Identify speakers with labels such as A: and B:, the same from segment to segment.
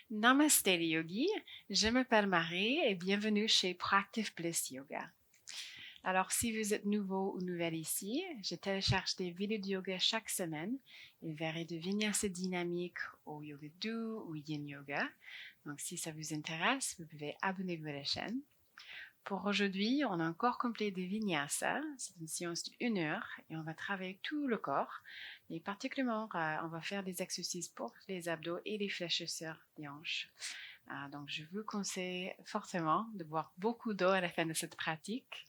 A: Namaste les yogis, je m'appelle Marie et bienvenue chez Practice Bliss Yoga. Alors si vous êtes nouveau ou nouvelle ici, je télécharge des vidéos de yoga chaque semaine. Il varie de vinyasa dynamique au yoga doux ou yin yoga. Donc si ça vous intéresse, vous pouvez abonner-vous à la chaîne. Pour aujourd'hui, on a un corps complet de vinyasa. C'est une séance d'1 heure et on va travailler tout le corps. Et particulièrement, on va faire des exercices pour les abdos et les fléchisseurs des hanches. Donc, je vous conseille fortement de boire beaucoup d'eau à la fin de cette pratique.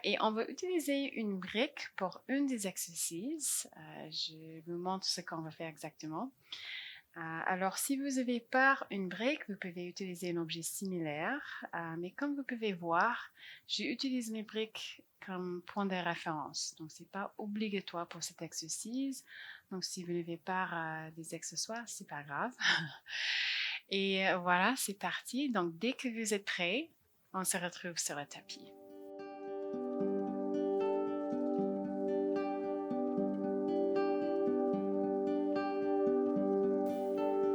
A: Et on va utiliser une brique pour un des exercices. Je vous montre ce qu'on va faire exactement. Alors, si vous avez pas une brique, vous pouvez utiliser un objet similaire. Mais comme vous pouvez voir, j'utilise mes briques comme point de référence. Donc, c'est pas obligatoire pour cet exercice. Donc, si vous n'avez pas des accessoires, c'est pas grave. Et voilà, c'est parti. Donc, dès que vous êtes prêts, on se retrouve sur le tapis.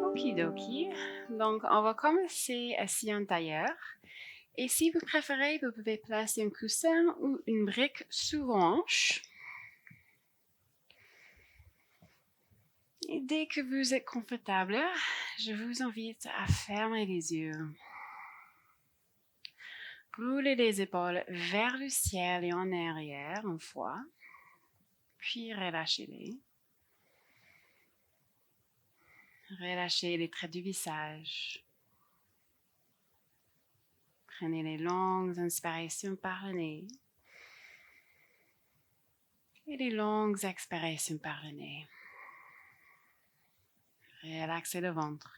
A: Okidoki. Donc, on va commencer assis en tailleur. Et si vous préférez, vous pouvez placer un coussin ou une brique sous vos hanches. Et dès que vous êtes confortable, je vous invite à fermer les yeux. Roulez les épaules vers le ciel et en arrière une fois, puis relâchez-les. Relâchez les traits du visage. Prenez les longues inspirations par le nez et les longues expirations par le nez. Relaxez le ventre.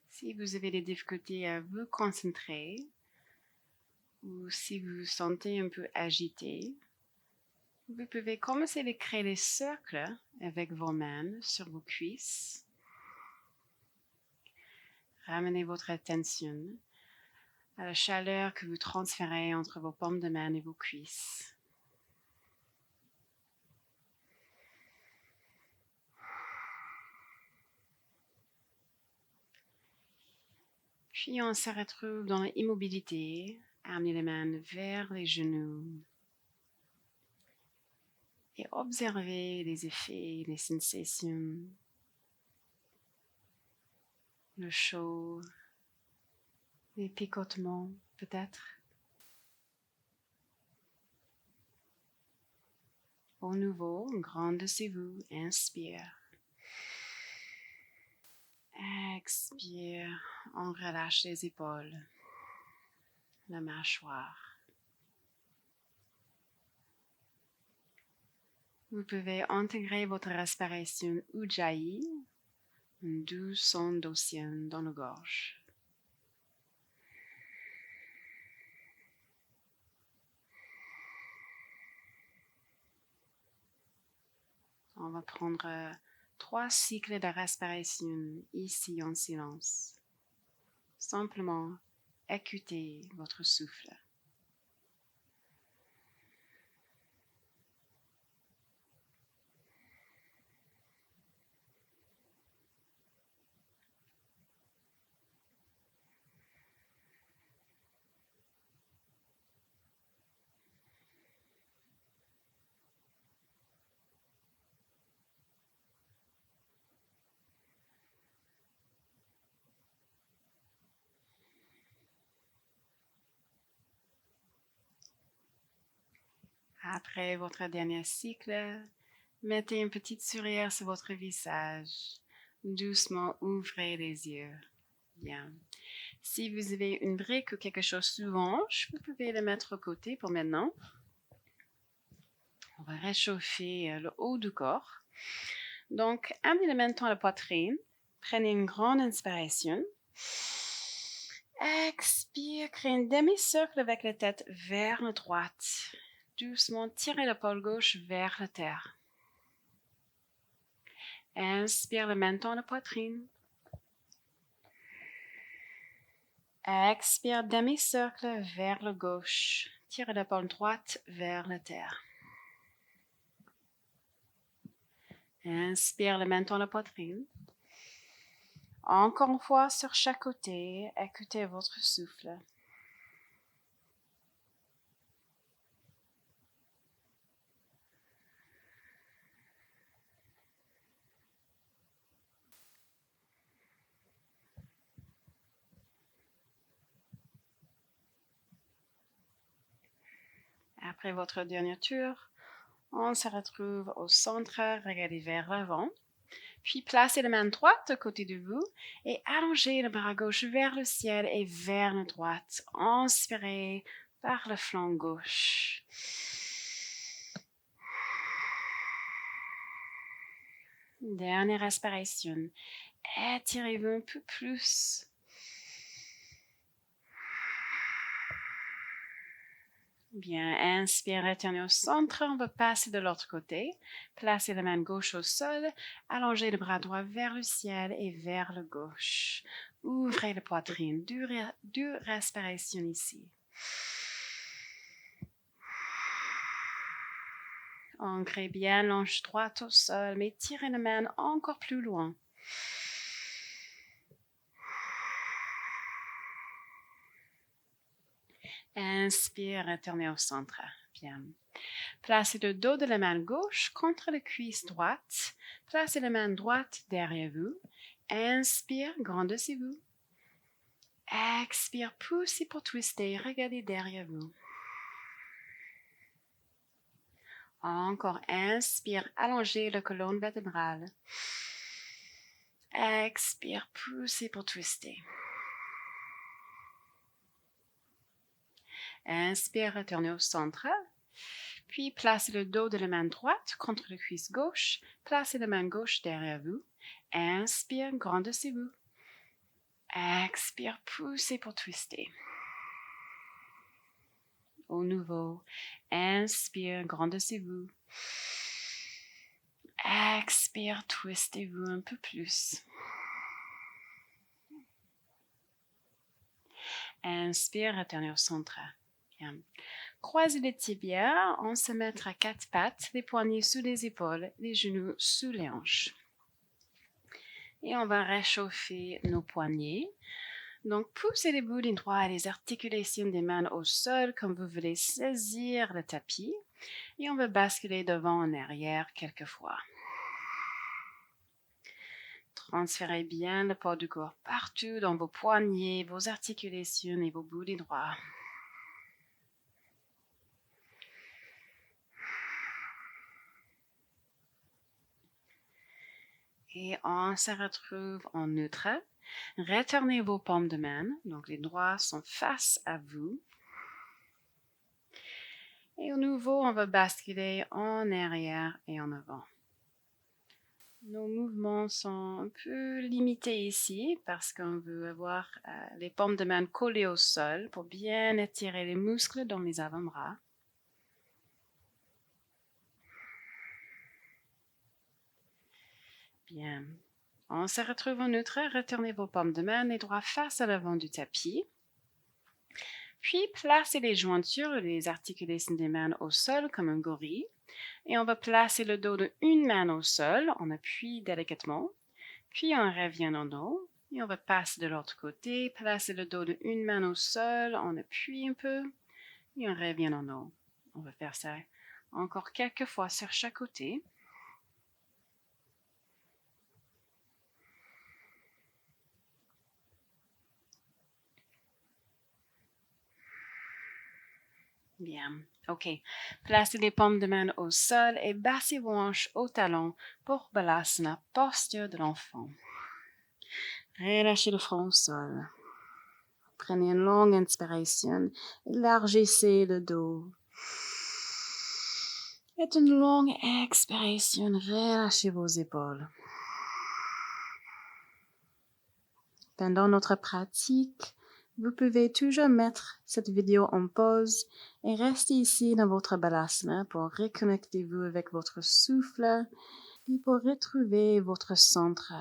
A: Si vous avez des difficultés à vous concentrer ou si vous vous sentez un peu agité, vous pouvez commencer à créer des cercles avec vos mains sur vos cuisses. Ramenez votre attention à la chaleur que vous transférez entre vos paumes de main et vos cuisses. Puis on se retrouve dans l'immobilité, amenez les mains vers les genoux et observez les effets, les sensations, le chaud, les picotements peut-être. Au nouveau, grandissez-vous, inspire. Expire, on relâche les épaules, la mâchoire. Vous pouvez intégrer votre respiration Ujjayi, un doux son d'océan dans la gorge. On va prendre 3 cycles de respiration ici en silence. Simplement écoutez votre souffle. Après votre dernier cycle, mettez un petit sourire sur votre visage. Doucement ouvrez les yeux. Bien. Si vous avez une brique ou quelque chose sous hanche, vous pouvez le mettre au côté pour maintenant. On va réchauffer le haut du corps. Donc, amenez maintenant la poitrine. Prenez une grande inspiration. Expire, créez un demi-cercle avec la tête vers la droite. Doucement, tirez l'épaule gauche vers la terre. Inspire le menton, la poitrine. Expire, demi-cercle vers la gauche. Tirez l'épaule droite vers la terre. Inspire le menton à la poitrine. Encore une fois sur chaque côté, écoutez votre souffle. Après votre dernier tour, on se retrouve au centre, regardez vers l'avant. Puis placez la main droite à côté de vous et allongez le bras gauche vers le ciel et vers la droite. Inspirez par le flanc gauche. Dernière respiration. Étirez-vous un peu plus. Bien, inspire, retournez au centre. On va passer de l'autre côté. Placez la main gauche au sol. Allongez le bras droit vers le ciel et vers le gauche. Ouvrez la poitrine. Deux respirations ici. Ancrez bien l'anche droite au sol, mais tirez la main encore plus loin. Inspire, retournez au centre. Bien. Placez le dos de la main gauche contre la cuisse droite. Placez la main droite derrière vous. Inspire, grandissez-vous. Expire, poussez pour twister. Regardez derrière vous. Encore, inspire, allongez la colonne vertébrale. Expire, poussez pour twister. Inspire, retournez au centre. Puis placez le dos de la main droite contre la cuisse gauche. Placez la main gauche derrière vous. Inspire, grandissez-vous. Expire, poussez pour twister. Au nouveau, inspire, grandissez-vous. Expire, twistez-vous un peu plus. Inspire, retournez au centre. Bien. Croisez les tibias, on se met à quatre pattes, les poignets sous les épaules, les genoux sous les hanches. Et on va réchauffer nos poignets. Donc, poussez les bouts des doigts et les articulations des mains au sol comme vous voulez saisir le tapis. Et on va basculer devant en arrière quelques fois. Transférez bien le poids du corps partout dans vos poignets, vos articulations et vos bouts des doigts. Et on se retrouve en neutre. Retournez vos paumes de main, donc les doigts sont face à vous. Et au nouveau, on va basculer en arrière et en avant. Nos mouvements sont un peu limités ici parce qu'on veut avoir les paumes de main collées au sol pour bien étirer les muscles dans les avant-bras. Bien. On se retrouve en neutre. Retournez vos paumes de main, les doigts face à l'avant du tapis. Puis, placez les jointures et les articulations des mains au sol comme un gorille. Et on va placer le dos d'une main au sol. On appuie délicatement. Puis, on revient en haut. Et on va passer de l'autre côté. Placer le dos d'une main au sol. On appuie un peu. Et on revient en haut. On va faire ça encore quelques fois sur chaque côté. Bien, ok. Placez les paumes de main au sol et baissez vos hanches au talon pour Balasana, posture de l'enfant. Relâchez le front au sol. Prenez une longue inspiration, élargissez le dos. Et une longue expiration, relâchez vos épaules. Pendant notre pratique, vous pouvez toujours mettre cette vidéo en pause et rester ici dans votre Balasana pour reconnecter-vous avec votre souffle et pour retrouver votre centre.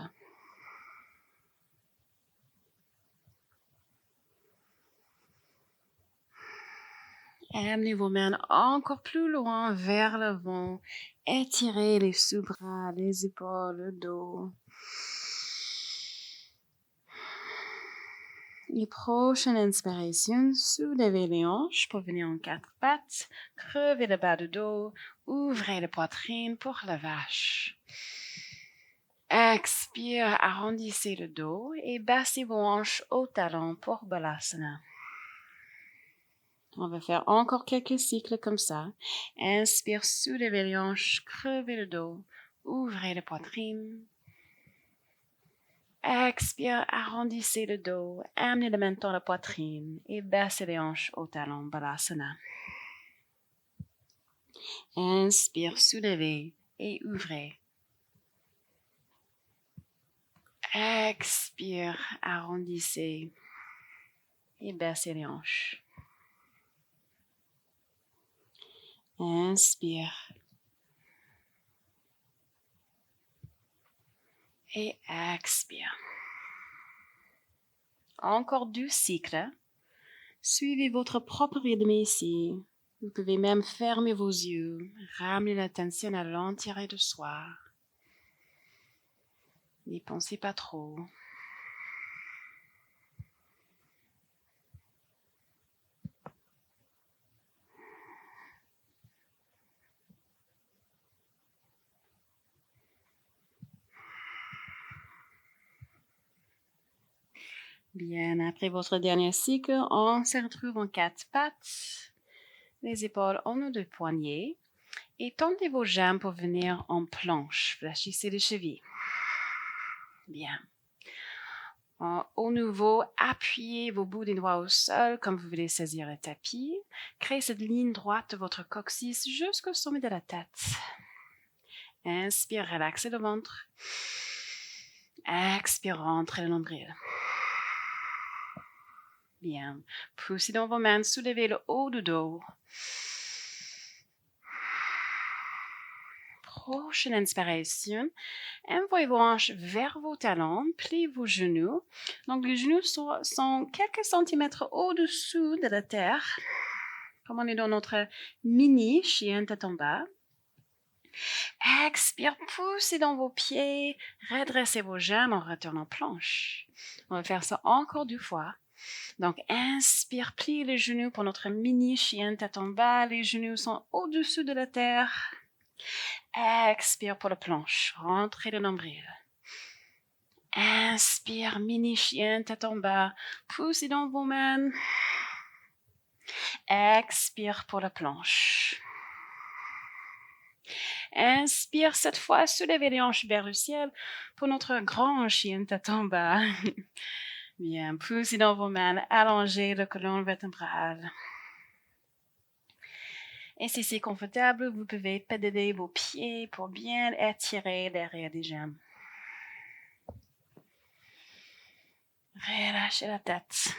A: Amenez vos mains encore plus loin vers l'avant. Étirez les sous-bras, les épaules, le dos. Et prochaine inspiration, soulevez les hanches pour venir en quatre pattes. Crevez le bas du dos. Ouvrez la poitrine pour la vache. Expire, arrondissez le dos et baissez vos hanches au talon pour Balasana. On va faire encore quelques cycles comme ça. Inspire, soulevez les hanches, crevez le dos, ouvrez la poitrine. Expire, arrondissez le dos, amenez le menton à la poitrine et baissez les hanches au talon, Balasana. Inspire, soulevez et ouvrez. Expire, arrondissez et baissez les hanches. Inspire. Et expire. Encore 2 cycles. Suivez votre propre rythme ici. Vous pouvez même fermer vos yeux, ramener l'attention à l'entièreté de soi. N'y pensez pas trop. Bien, après votre dernier cycle, on se retrouve en 4 pattes, les épaules en haut de poignets, et tendez vos jambes pour venir en planche. Fléchissez les chevilles. Bien. Au nouveau, appuyez vos bouts des doigts au sol comme vous voulez saisir le tapis. Créez cette ligne droite de votre coccyx jusqu'au sommet de la tête. Inspire, relaxez le ventre. Expire, rentrez le nombril. Bien. Poussez dans vos mains, soulevez le haut du dos. Prochaine inspiration, envoyez vos hanches vers vos talons, pliez vos genoux. Donc, les genoux sont quelques centimètres au-dessous de la terre, comme on est dans notre mini chien tête en bas. Expire, poussez dans vos pieds, redressez vos jambes en retournant planche. On va faire ça encore 2 fois. Donc, inspire, pliez les genoux pour notre mini chien tête en bas. Les genoux sont au-dessus de la terre. Expire pour la planche, rentrez le nombril. Inspire, mini chien, tête en bas, poussez dans vos mains. Expire pour la planche. Inspire, cette fois, soulevez les hanches vers le ciel pour notre grand chien, tête en bas. Bien, poussez dans vos mains, allongez le colonne vertébrale. Et si c'est confortable, vous pouvez pédaler vos pieds pour bien étirer l'arrière des jambes. Relâchez la tête.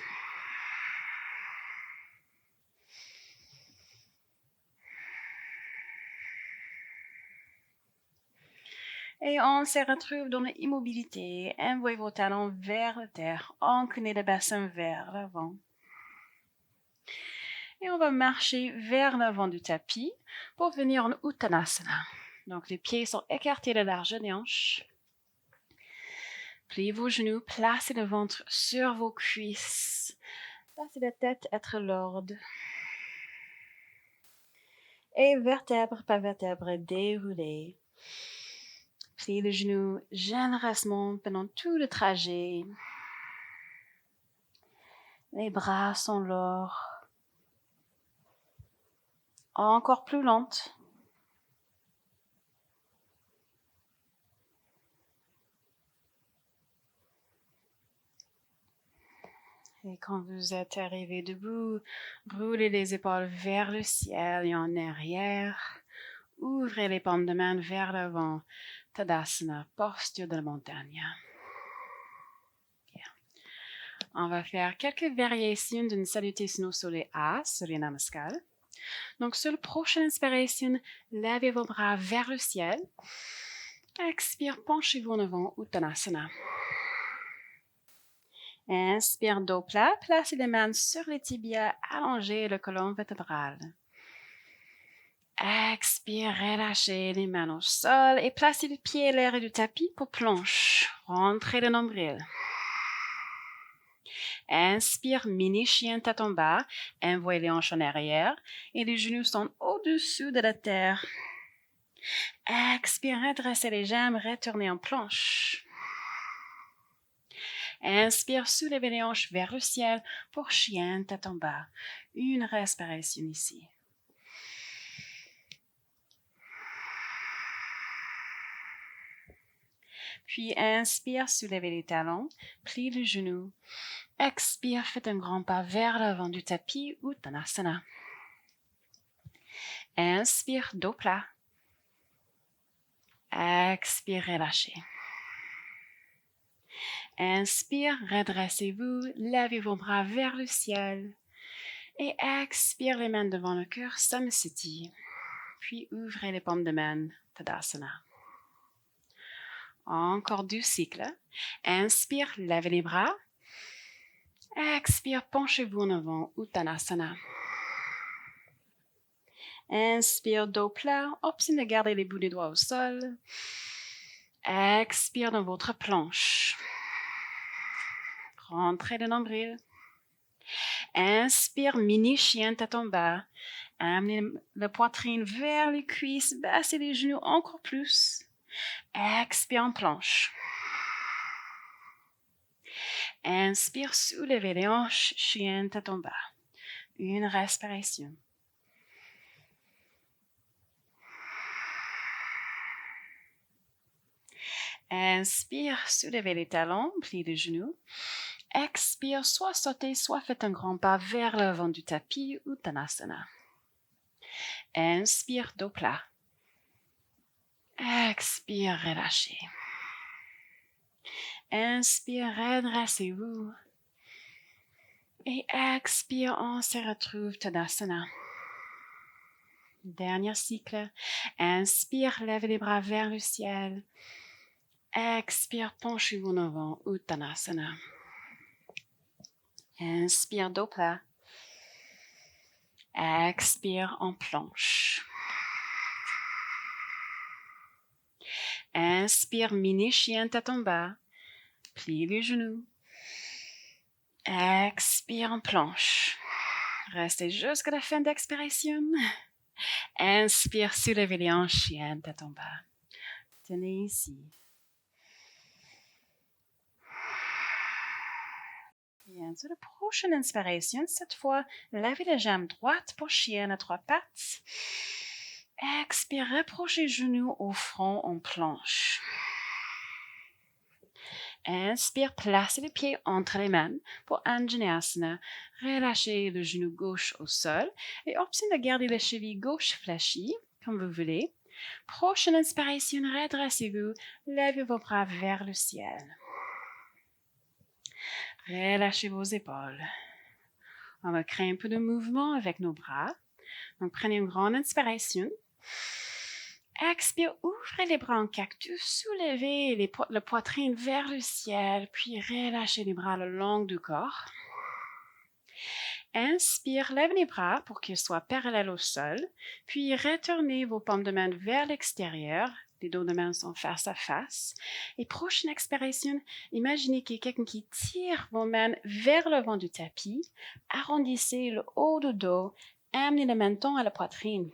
A: Et on se retrouve dans l'immobilité. Envoyez vos talons vers la terre. Inclinez le bassin vers l'avant. Et on va marcher vers l'avant du tapis pour venir en Uttanasana. Donc, les pieds sont écartés de la largeur des hanches. Pliez vos genoux, placez le ventre sur vos cuisses. Laissez la tête être lourde. Et vertèbre par vertèbre, déroulez. Pliez les genoux généreusement pendant tout le trajet. Les bras sont lourds. Encore plus lente. Et quand vous êtes arrivé debout, roulez les épaules vers le ciel et en arrière. Ouvrez les paumes de main vers l'avant. Tadasana, posture de la montagne. Bien. On va faire quelques variations d'une salutation au soleil A, Surya Namaskar. Donc, sur la prochaine inspiration, levez vos bras vers le ciel. Expire, penchez-vous en avant, Uttanasana. Inspire, dos plat, placez les mains sur les tibias, allongez le colonne vertébrale. Expire, relâchez les mains au sol et placez le pied à l'air du tapis pour planche. Rentrez le nombril. Inspire, mini chien tête en bas, envoyez les hanches en arrière et les genoux sont au-dessus de la terre. Expire, redressez les jambes, retournez en planche. Inspire, soulevez les hanches vers le ciel pour chien tête en bas. Une respiration ici. Puis inspire, soulevez les talons, plie les genoux. Expire, faites un grand pas vers l'avant du tapis ou Uttanasana. Inspire, dos plat. Expire, relâchez. Inspire, redressez-vous, levez vos bras vers le ciel. Et expire les mains devant le cœur, Samasthiti. Puis ouvrez les paumes de main, Tadasana. Encore 2 cycles. Inspire, levez les bras. Expire, penchez-vous en avant, Uttanasana. Inspire, dos plat, obtenez de garder les bouts des doigts au sol. Expire dans votre planche. Rentrez le nombril. Inspire, mini chien tête en bas. Amenez la poitrine vers les cuisses, baissez les genoux encore plus. Expire en planche. Inspire, soulevez les hanches, chien tête en bas. Une respiration. Inspire, soulevez les talons, pliez les genoux. Expire, soit sautez, soit faites un grand pas vers l'avant du tapis, Uttanasana. Inspire, dos plat. Expire, relâchez. Inspire, redressez-vous. Et expire, on se retrouve Tadasana. Dernier cycle. Inspire, levez les bras vers le ciel. Expire, penchez-vous en avant, Uttanasana. Inspire, dos plat. Expire en planche. Inspire, mini chien tête en bas. Plie les genoux. Expire en planche. Restez jusqu'à la fin d'expiration. Inspire, soulevez les hanches, chien tête en bas. Tenez ici. Bien, sur la prochaine inspiration, cette fois, levez les jambes droites pour chien à 3 pattes. Expire, rapprochez les genoux au front en planche. Inspire, placez les pieds entre les mains pour Anjaneyasana. Relâchez le genou gauche au sol et obtenez de garder la cheville gauche fléchie, comme vous voulez. Prochaine inspiration, redressez-vous, levez vos bras vers le ciel. Relâchez vos épaules. On va créer un peu de mouvement avec nos bras. Donc, prenez une grande inspiration. Expire, ouvrez les bras en cactus, soulevez la poitrine vers le ciel, puis relâchez les bras le long du corps. Inspire, lève les bras pour qu'ils soient parallèles au sol, puis retournez vos paumes de main vers l'extérieur. Les dos de main sont face à face. Et prochaine expiration, imaginez qu'il y a quelqu'un qui tire vos mains vers le vent du tapis. Arrondissez le haut du dos, amenez le menton à la poitrine.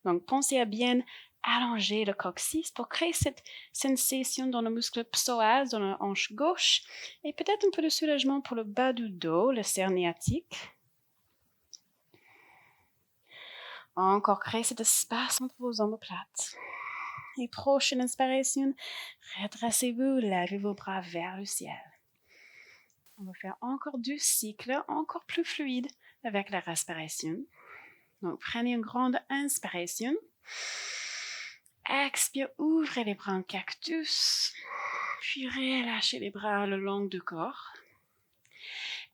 A: Donc, pensez à bien allonger le coccyx pour créer cette sensation dans le muscle psoas, dans la hanche gauche, et peut-être un peu de soulagement pour le bas du dos, le cerniatique. Encore créer cet espace entre vos omoplates. Et prochaine inspiration, redressez-vous, levez vos bras vers le ciel. On va faire encore 2 cycles, encore plus fluides avec la respiration. Donc, prenez une grande inspiration. Expire, ouvrez les bras en cactus. Puis relâchez les bras le long du corps.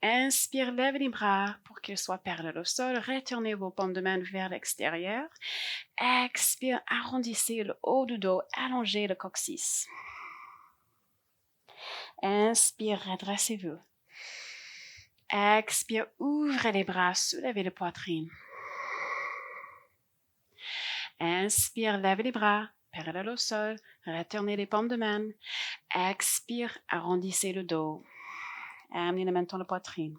A: Inspire, levez les bras pour qu'ils soient parallèles au sol. Retournez vos paumes de main vers l'extérieur. Expire, arrondissez le haut du dos, allongez le coccyx. Inspire, redressez-vous. Expire, ouvrez les bras, soulevez la poitrine. Inspire, levez les bras, parallèle au sol, retournez les paumes de main. Expire, arrondissez le dos. Amenez le menton à la poitrine.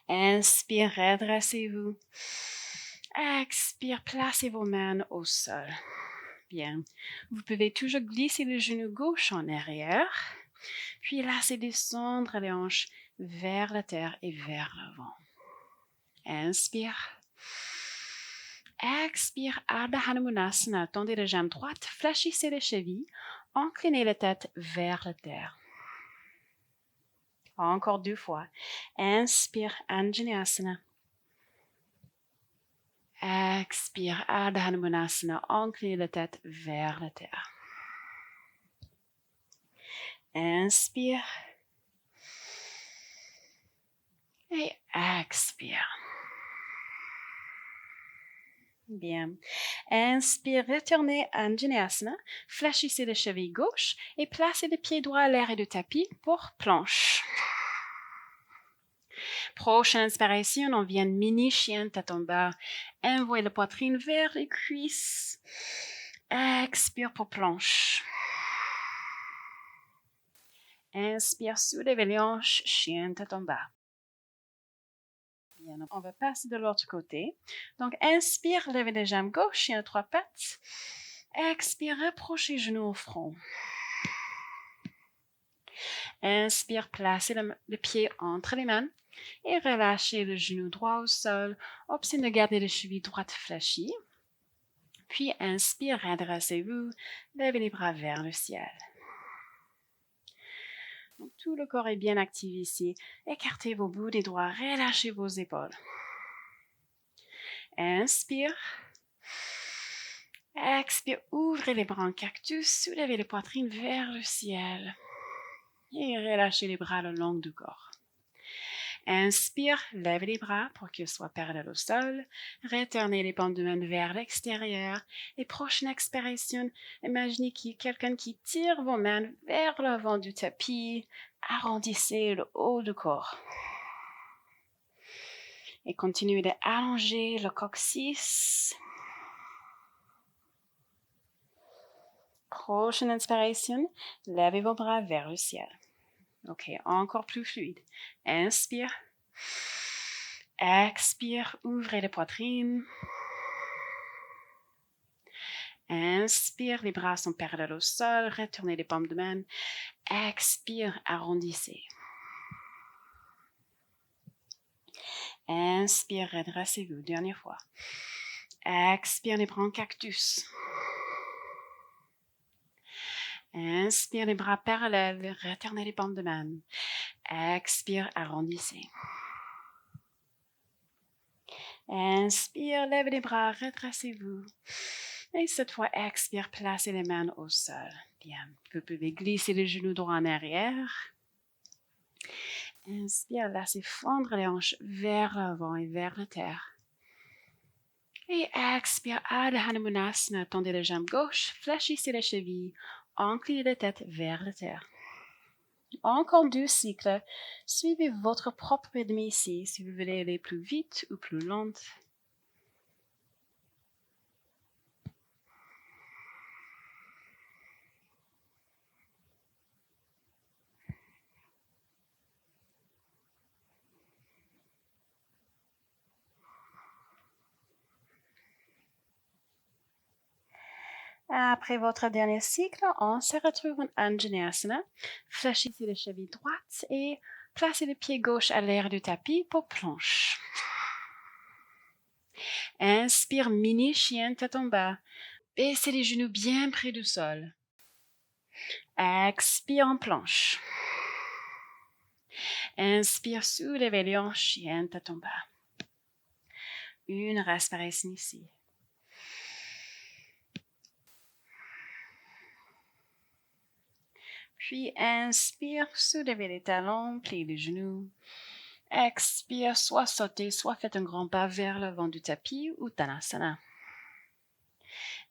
A: Inspire, redressez-vous. Expire, placez vos mains au sol. Bien. Vous pouvez toujours glisser le genou gauche en arrière, puis laissez descendre les hanches vers la terre et vers l'avant. Inspire. Expire, Ardha Hanumanasana. Tendez les jambes droites, fléchissez les chevilles, inclinez la tête vers la terre. Encore 2 fois. Inspire, Anjaneyasana. Expire, Ardha Hanumanasana. Inclinez la tête vers la terre. Inspire. Et expire. Bien. Inspire, retournez à Anjaneyasana. Fléchissez les chevilles gauche et placez le pied droit à l'arrêt du tapis pour planche. Prochaine inspiration, on vient mini chien tête en bas. Envoyez la poitrine vers les cuisses. Expire pour planche. Inspire, soulevez les hanches, chien tête en bas. Bien, on va passer de l'autre côté. Donc, inspire, levez les jambes gauche, chien à 3 pattes. Expire, rapprochez les genoux au front. Inspire, placez le pied entre les mains et relâchez le genou droit au sol. Obtenez de garder les chevilles droites fléchies. Puis, inspire, redressez-vous, levez les bras vers le ciel. Donc, tout le corps est bien actif ici. Écartez vos bouts des doigts, relâchez vos épaules. Inspire. Expire, ouvrez les bras en cactus, soulevez les poitrines vers le ciel. Et relâchez les bras le long du corps. Inspire, levez les bras pour qu'ils soient parallèles au sol. Retournez les paumes de main vers l'extérieur. Et prochaine expiration, imaginez qu'il y a quelqu'un qui tire vos mains vers l'avant du tapis. Arrondissez le haut du corps. Et continuez d'allonger le coccyx. Prochaine inspiration, levez vos bras vers le ciel. Ok, encore plus fluide. Inspire. Expire, ouvrez la poitrine. Inspire, les bras sont parallèles au sol, retournez les paumes de main. Expire, arrondissez. Inspire, redressez-vous, dernière fois. Expire, les bras en cactus. Inspire, les bras parallèles, retournez les paumes de main. Expire, arrondissez. Inspire, levez les bras, redressez-vous. Et cette fois, expire, placez les mains au sol. Bien, vous pouvez glisser les genoux droits en arrière. Inspire, laissez fondre les hanches vers l'avant et vers la terre. Et expire, Ardha Hanumanasana, tendez les jambes gauche, fléchissez les chevilles, inclinez la tête vers la terre. Encore 2 cycles. Suivez votre propre rythme ici, si vous voulez aller plus vite ou plus lente. Après votre dernier cycle, on se retrouve en Anjaneyasana. Fléchissez les chevilles droites et placez le pied gauche à l'air du tapis pour planche. Inspire, mini chien tête en bas. Baissez les genoux bien près du sol. Expire en planche. Inspire, soulevez les hanches, chien tête en bas. Une respiration ici. Puis inspire, soulevez les talons, pliez les genoux. Expire, soit sautez, soit faites un grand pas vers l'avant du tapis ou Uttanasana.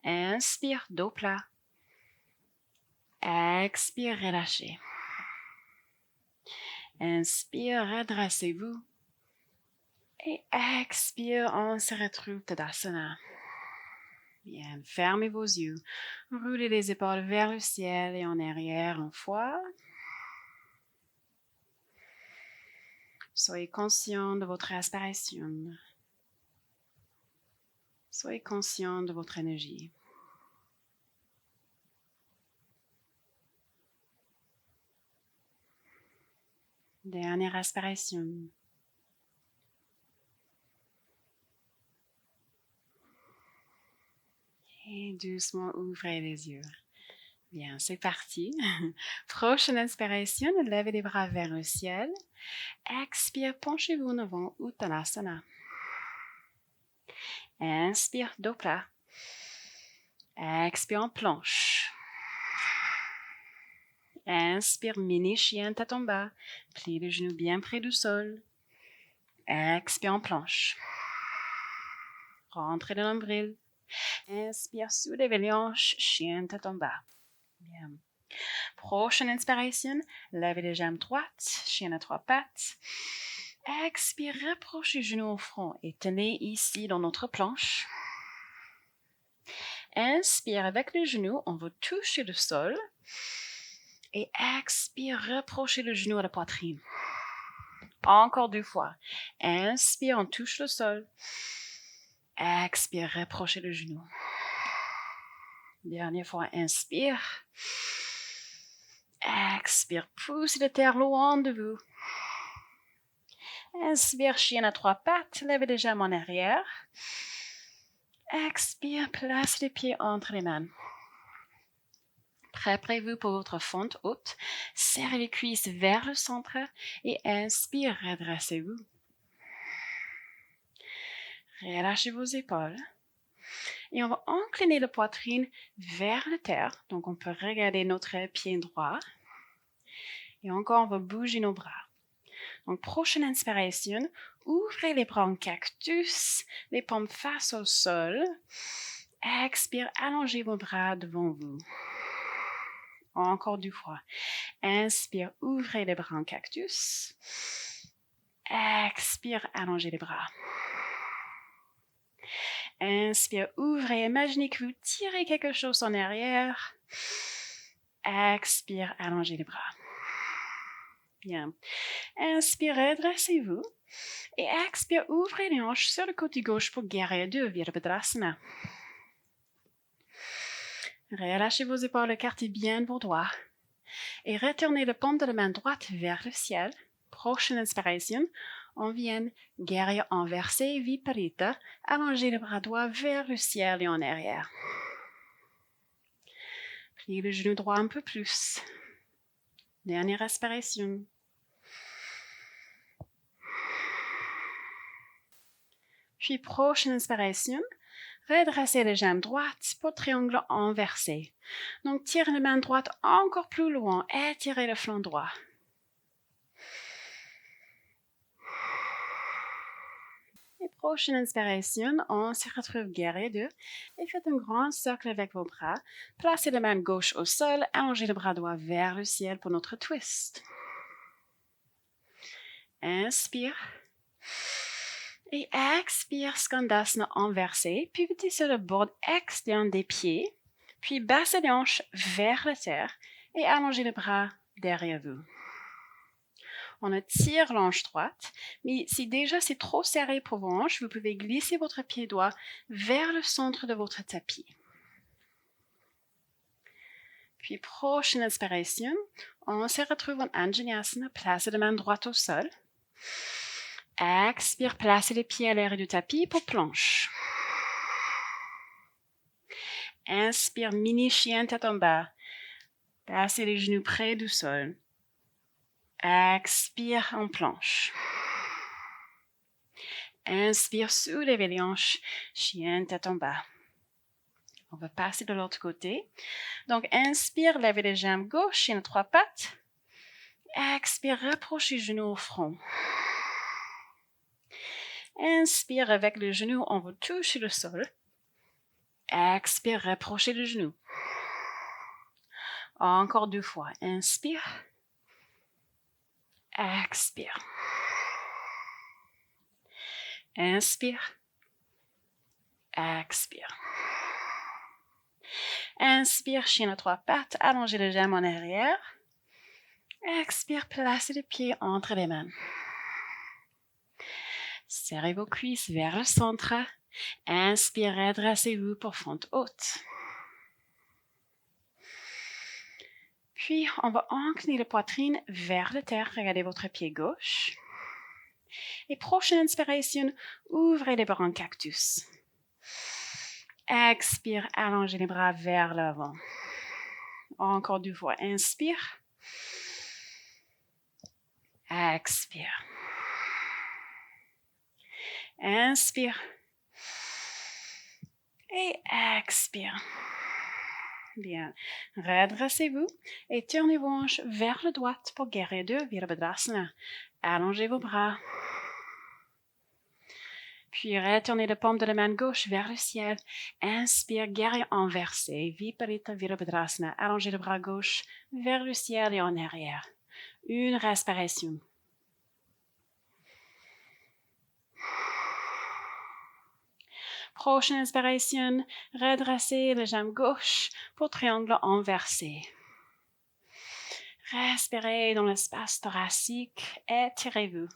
A: Inspire, dos plat. Expire, relâchez. Inspire, redressez-vous. Et expire, on se retrouve Tadasana. Bien, fermez vos yeux. Roulez les épaules vers le ciel et en arrière une fois. Soyez conscient de votre respiration. Soyez conscient de votre énergie. Dernière respiration. Et doucement, ouvrez les yeux. Bien, c'est parti. Prochaine inspiration, levez les bras vers le ciel. Expire, penchez-vous en avant, Uttanasana. Inspire, dos plat. Expire en planche. Inspire, mini chien, tête en bas. Plie les genoux bien près du sol. Expire en planche. Rentrez le nombril. Inspire, soulevez les hanches, chien, tête en bas. Bien. Prochaine inspiration, levez les jambes droites, chien à 3 pattes. Expire, rapprochez les genoux au front et tenez ici dans notre planche. Inspire avec les genoux, on va toucher le sol. Et expire, rapprochez le genou à la poitrine. Encore 2 fois. Inspire, on touche le sol. Expire, rapprochez le genou. Dernière fois, inspire. Expire, poussez la terre loin de vous. Inspire, chien à 3 pattes, levez les jambes en arrière. Expire, place les pieds entre les mains. Préparez-vous pour votre fente haute. Serrez les cuisses vers le centre et inspire, redressez-vous. Relâchez vos épaules. Et on va incliner la poitrine vers la terre. Donc, on peut regarder notre pied droit. Et encore, on va bouger nos bras. Donc, prochaine inspiration, ouvrez les bras en cactus, les paumes face au sol. Expire, allongez vos bras devant vous. Encore 2 fois. Inspire, ouvrez les bras en cactus. Expire, allongez les bras. Inspire, ouvrez, imaginez que vous tirez quelque chose en arrière. Expire, allongez les bras. Bien. Inspirez, dressez-vous. Et expire, ouvrez les hanches sur le côté gauche pour guerrier 2, Virabhadrasana. Relâchez vos épaules, écartez bien vos doigts. Et retournez le paume de la main droite vers le ciel. Prochaine inspiration, on vient guerrier inversé, Viparita. Allongez le bras droit vers le ciel et en arrière. Pliez le genou droit un peu plus. Dernière inspiration. Puis prochaine inspiration, redressez les jambes droites pour triangle inversé. Donc tirez la main droite encore plus loin, étirez le flanc droit. Et prochaine inspiration, on se retrouve guerrier 2 et faites un grand cercle avec vos bras. Placez la main gauche au sol, allongez le bras droit vers le ciel pour notre twist. Inspire. Et expire, Skandasana inversé. Pivotez sur le bord externe des pieds. Puis baissez les hanches vers la terre et allongez les bras derrière vous. On étire l'hanche droite, mais si déjà c'est trop serré pour vos hanches, vous pouvez glisser votre pied droit vers le centre de votre tapis. Puis prochaine inspiration, on se retrouve en Anjaneyasana, placez la main droite au sol. Expire, placez les pieds à l'arrière du tapis pour planche. Inspire, mini chien tête en bas. Placez les genoux près du sol. Expire en planche. Inspire, soulevez les hanches, chien tête en bas. On va passer de l'autre côté. Donc, inspire, levez les jambes gauche, chien à 3 pattes. Expire, rapprochez les genoux au front. Inspire, avec le genou, on va toucher le sol. Expire, rapprochez le genou. Encore 2 fois. Inspire. Expire. Inspire. Expire. Inspire, chien à trois pattes, allongez les jambes en arrière. Expire, placez les pieds entre les mains. Serrez vos cuisses vers le centre. Inspire, redressez-vous pour fente haute. Puis, on va incliner la poitrine vers la terre. Regardez votre pied gauche. Et prochaine inspiration, ouvrez les bras en cactus. Expire, allongez les bras vers l'avant. Encore deux fois, inspire. Expire. Inspire. Et expire. Bien. Redressez-vous et tournez vos hanches vers la droite pour guerrier 2, Virabhadrasana. Allongez vos bras. Puis retournez la paume de la main gauche vers le ciel. Inspire, guerrier inversé, Viparita Virabhadrasana. Allongez le bras gauche vers le ciel et en arrière. Une respiration. Prochaine inspiration, redressez la jambe gauche pour triangle inversé. Respirez dans l'espace thoracique, étirez-vous.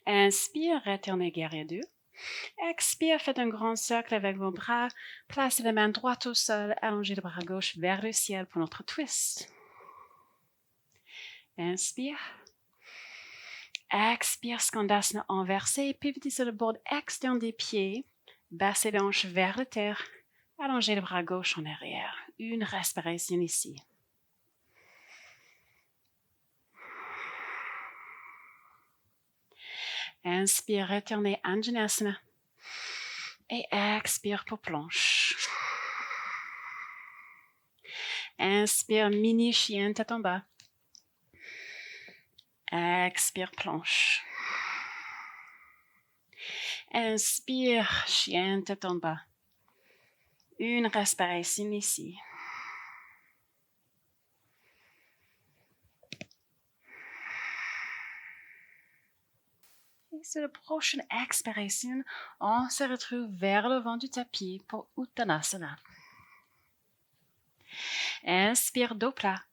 A: Inspire, retournez guerrier 2. Expire, faites un grand cercle avec vos bras. Placez la main droite au sol, allongez le bras gauche vers le ciel pour notre twist. Inspire. Expire, Skandasana inversé, pivotez sur le bord externe des pieds, baissez les hanches vers la terre, allongez le bras gauche en arrière. Une respiration ici. Inspire, retournez Anjaneyasana et expire pour planche. Inspire, mini chien tête en bas. Expire, planche. Inspire, chien tête en bas. Une respiration ici. Et sur la prochaine expiration, on se retrouve vers le vent du tapis pour Uttanasana. Inspire, dos plat.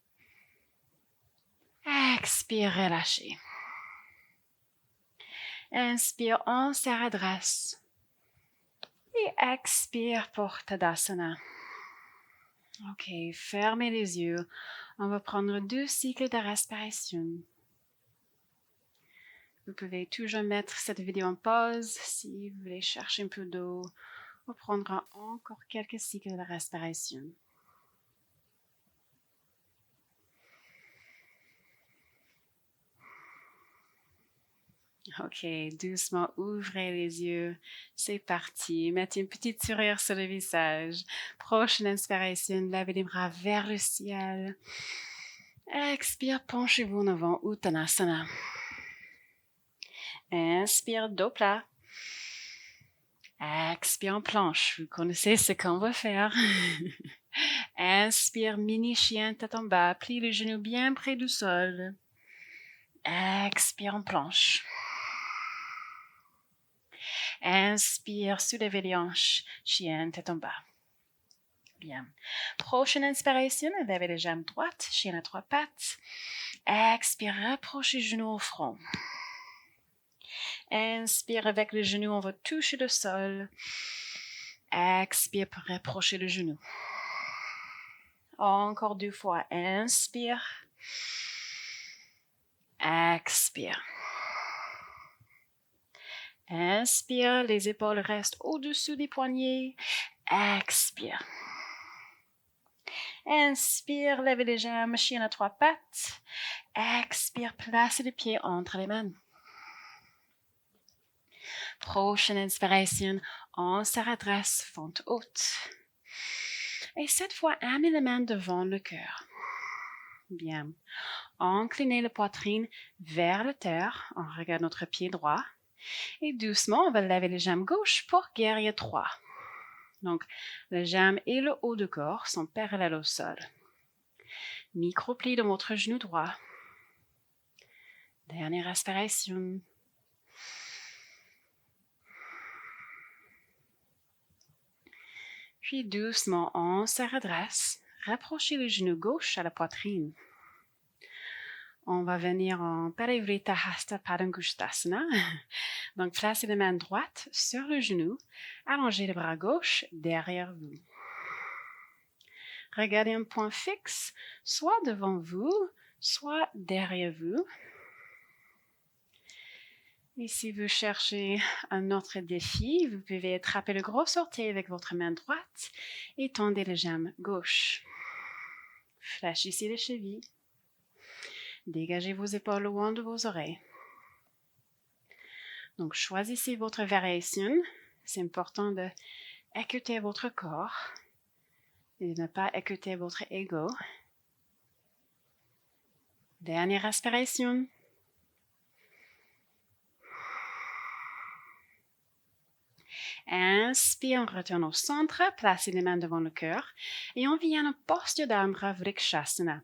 A: Expire, relâchez. Inspire, on se redresse. Et expire pour Tadasana. Ok, fermez les yeux. On va prendre 2 cycles de respiration. Vous pouvez toujours mettre cette vidéo en pause si vous voulez chercher un peu d'eau ou prendre encore quelques cycles de respiration. Ok, doucement, ouvrez les yeux. C'est parti. Mettez une petite sourire sur le visage. Prochaine inspiration, levez les bras vers le ciel. Expire, penchez-vous en avant, Uttanasana. Inspire, dos plat. Expire en planche. Vous connaissez ce qu'on va faire. Inspire, mini chien, tête en bas. Plie les genoux bien près du sol. Expire en planche. Inspire, soulevez les hanches, chien, tête en bas. Bien. Prochaine inspiration, levez les jambes droites, chien à 3 pattes. Expire, rapprochez les genoux au front. Inspire, avec les genoux, on va toucher le sol. Expire pour rapprocher le genou. Encore 2 fois. Inspire. Expire. Inspire, les épaules restent au-dessus des poignets. Expire. Inspire, levez les jambes, chien à 3 pattes. Expire, placez les pieds entre les mains. Prochaine inspiration, on se redresse, fente haute. Et cette fois, amenez les mains devant le cœur. Bien. Inclinez la poitrine vers la terre. On regarde notre pied droit. Et doucement, on va lever les jambes gauches pour guerrier 3. Donc, les jambes et le haut du corps sont parallèles au sol. Micro-pli dans votre genou droit. Dernière respiration. Puis doucement, on se redresse. Rapprochez le genou gauche à la poitrine. On va venir en Parivrita Hasta Padangustasana. Donc, placez la main droite sur le genou. Allongez le bras gauche derrière vous. Regardez un point fixe, soit devant vous, soit derrière vous. Et si vous cherchez un autre défi, vous pouvez attraper le gros orteil avec votre main droite et tendez la jambe gauche. Fléchissez les chevilles. Dégagez vos épaules loin de vos oreilles. Donc, choisissez votre variation. C'est important d'écouter votre corps et de ne pas écouter votre ego. Dernière respiration. Inspire, on retourne au centre, placez les mains devant le cœur et on vient en posture d'Ambra Vrikshasana.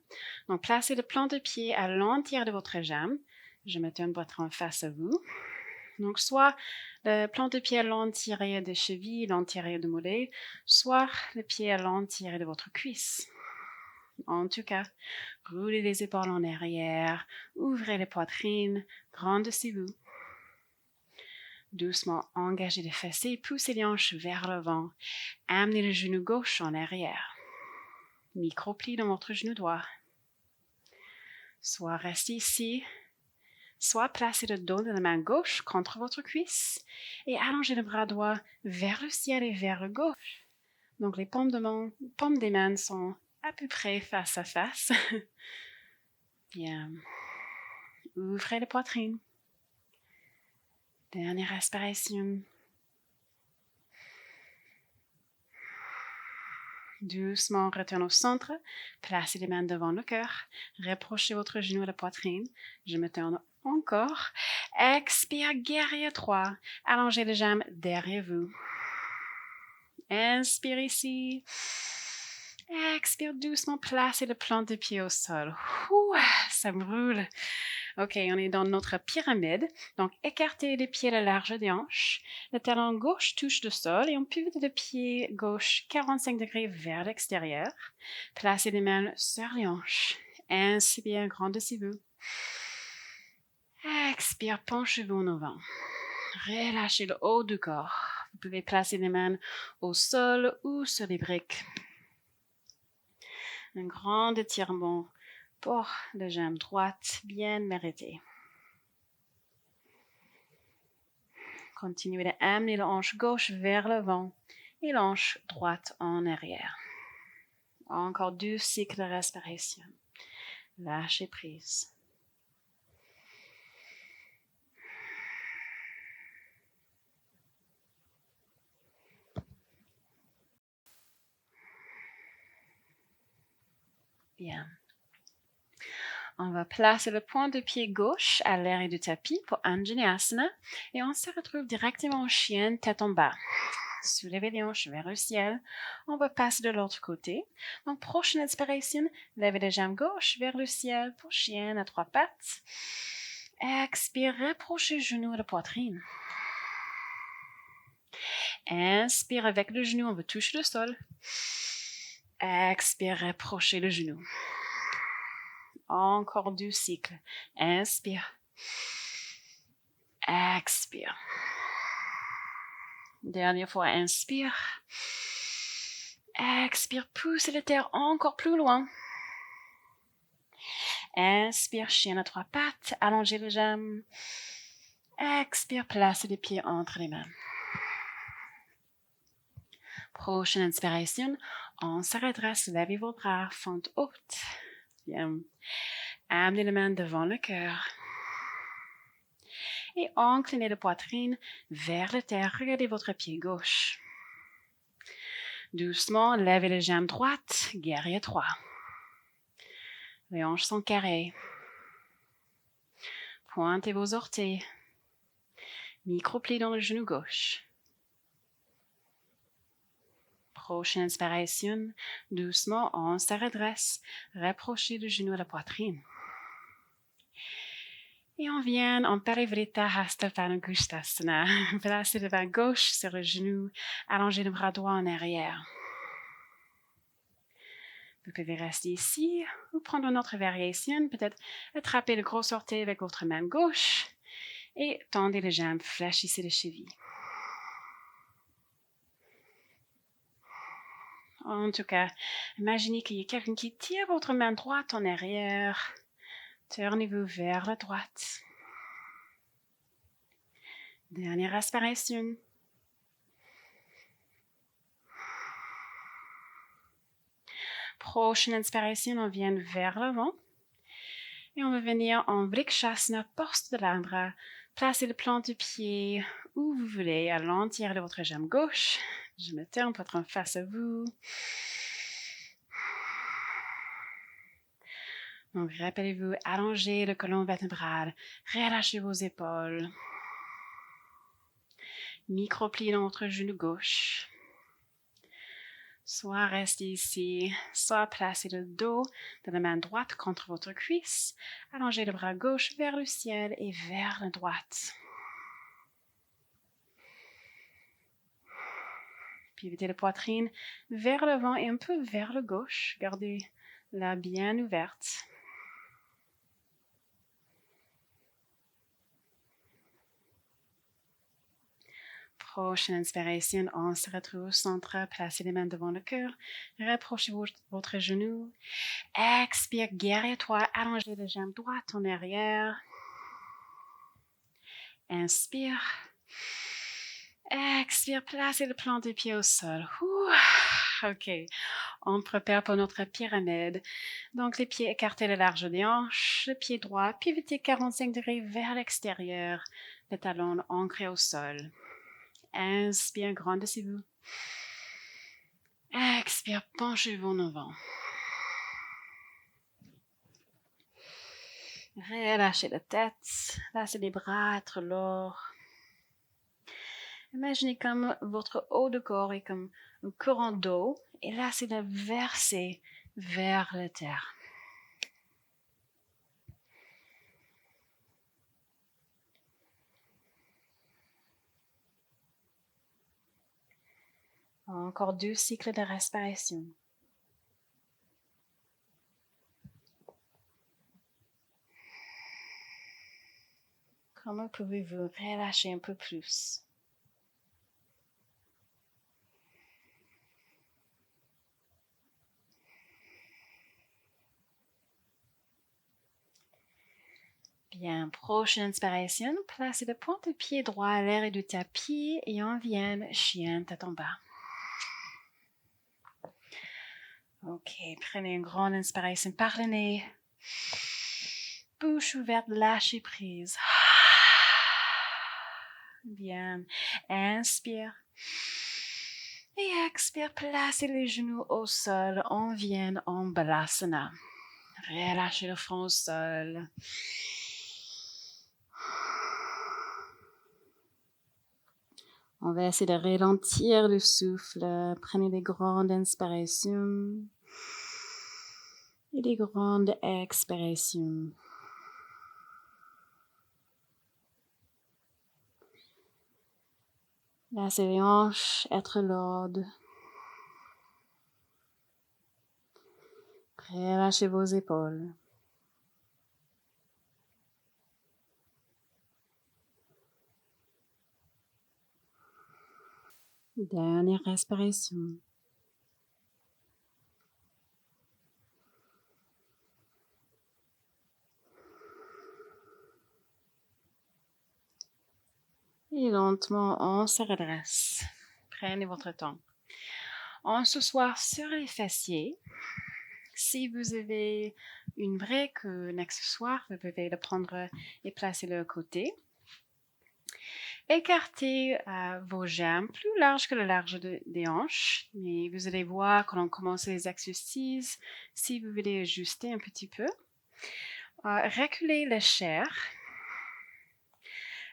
A: Donc, placez le plan de pied à l'entière de votre jambe. Je me tourne votre en face à vous. Donc, soit le plan de pied à l'entière des chevilles, l'entière du mollet, soit le pied à l'entière de votre cuisse. En tout cas, roulez les épaules en arrière, ouvrez les poitrines, grandissez-vous. Doucement, engagez les fessiers, poussez les hanches vers l'avant. Amenez le genou gauche en arrière. Micro-pli dans votre genou droit. Soit restez ici, soit placez le dos de la main gauche contre votre cuisse et allongez le bras droit vers le ciel et vers le gauche. Donc les paumes des mains sont à peu près face à face. Bien. Ouvrez la poitrine. Dernière respiration. Doucement, retourne au centre. Placez les mains devant le cœur. Rapprochez votre genou à la poitrine. Je me tourne encore. Expire, guerrier 3. Allongez les jambes derrière vous. Inspire ici. Expire doucement. Placez le plan de pied au sol. Ouh, ça brûle. Ok, on est dans notre pyramide. Donc, écartez les pieds à la large des hanches. Le talon gauche touche le sol et on pivot le pied gauche 45 degrés vers l'extérieur. Placez les mains sur les hanches. Inspire, grandissez-vous. Expire, penchez-vous en avant. Relâchez le haut du corps. Vous pouvez placer les mains au sol ou sur les briques. Un grand étirement pour la jambe droite, bien méritée. Continuez d'amener la hanche gauche vers l'avant et la hanche droite en arrière. Encore 2 cycles de respiration. Lâchez prise. Bien. On va placer le point de pied gauche à l'arrière du tapis pour Anjaneyasana et on se retrouve directement en chien, tête en bas. Soulevez les hanches vers le ciel. On va passer de l'autre côté. Donc, prochaine inspiration, levez les jambes gauche vers le ciel pour chien à 3 pattes. Expire, rapprochez le genou à la poitrine. Inspire avec le genou, on va toucher le sol. Expire, rapprochez le genou. Encore 2 cycles. Inspire. Expire. Dernière fois, inspire. Expire, pousse la terre encore plus loin. Inspire, chien à 3 pattes, allongez les jambes. Expire, placez les pieds entre les mains. Prochaine inspiration, on se redresse, levez vos bras, fente haute. Bien. Amenez les mains devant le cœur. Et inclinez la poitrine vers la terre. Regardez votre pied gauche. Doucement, levez les jambes droites, guerrier 3. Les hanches sont carrées. Pointez vos orteils. Micro-pli dans le genou gauche. Prochaine inspiration, doucement, on se redresse, rapprochez le genou à la poitrine. Et on vient en Parivrita Hasta Panagustasana. Placez le bas gauche sur le genou, allongez le bras droit en arrière. Vous pouvez rester ici ou prendre une autre variation, peut-être attraper le gros orteil avec votre main gauche et tendez les jambes, fléchissez les chevilles. En tout cas, imaginez qu'il y a quelqu'un qui tire votre main droite en arrière. Tournez-vous vers la droite. Dernière respiration. Prochaine inspiration, on vient vers l'avant. Et on va venir en Vrikshasana, poste de l'arbre. Placez le plan du pied où vous voulez, à l'entière de votre jambe gauche. Je me tiens pour être en face à vous. Donc, rappelez-vous, allongez le colonne vertébrale, relâchez vos épaules. Micro-plie dans votre genou gauche. Soit restez ici, soit placez le dos de la main droite contre votre cuisse. Allongez le bras gauche vers le ciel et vers la droite. Pivotez la poitrine vers l'avant et un peu vers le gauche. Gardez-la bien ouverte. Prochaine inspiration, on se retrouve au centre. Placez les mains devant le cœur. Rapprochez votre genou. Expire, guerrier-toi. Allongez la jambe droite en arrière. Inspire. Expire, placez le plan des pieds au sol. OK. On prépare pour notre pyramide. Donc, les pieds écartés le large des hanches. Le pied droit, pivotez 45 degrés vers l'extérieur. Le talon ancré au sol. Inspire, grandissez-vous. Expire, penchez-vous en avant. Relâchez la tête. Laissez les bras être lourds. Imaginez comme votre haut de corps est comme un courant d'eau et laissez-le verser vers la terre. Encore 2 cycles de respiration. Comment pouvez-vous relâcher un peu plus? Bien, prochaine inspiration, placez le point de pied droit à l'arrêt du tapis et on vient chien tête en bas. OK, prenez une grande inspiration par le nez. Bouche ouverte, lâchez prise. Bien, inspire. Et expire, placez les genoux au sol. On vient en Balasana. Relâchez le front au sol. On va essayer de ralentir le souffle. Prenez des grandes inspirations et des grandes expirations. Laissez les hanches être lourdes. Relâchez vos épaules. Dernière respiration. Et lentement, on se redresse. Prenez votre temps. On s'assoit sur les fessiers. Si vous avez une brique ou un accessoire, vous pouvez le prendre et placer le côté. Écartez vos jambes plus larges que le large des hanches. Mais vous allez voir quand on commence les exercices, si vous voulez ajuster un petit peu. Reculez la chair.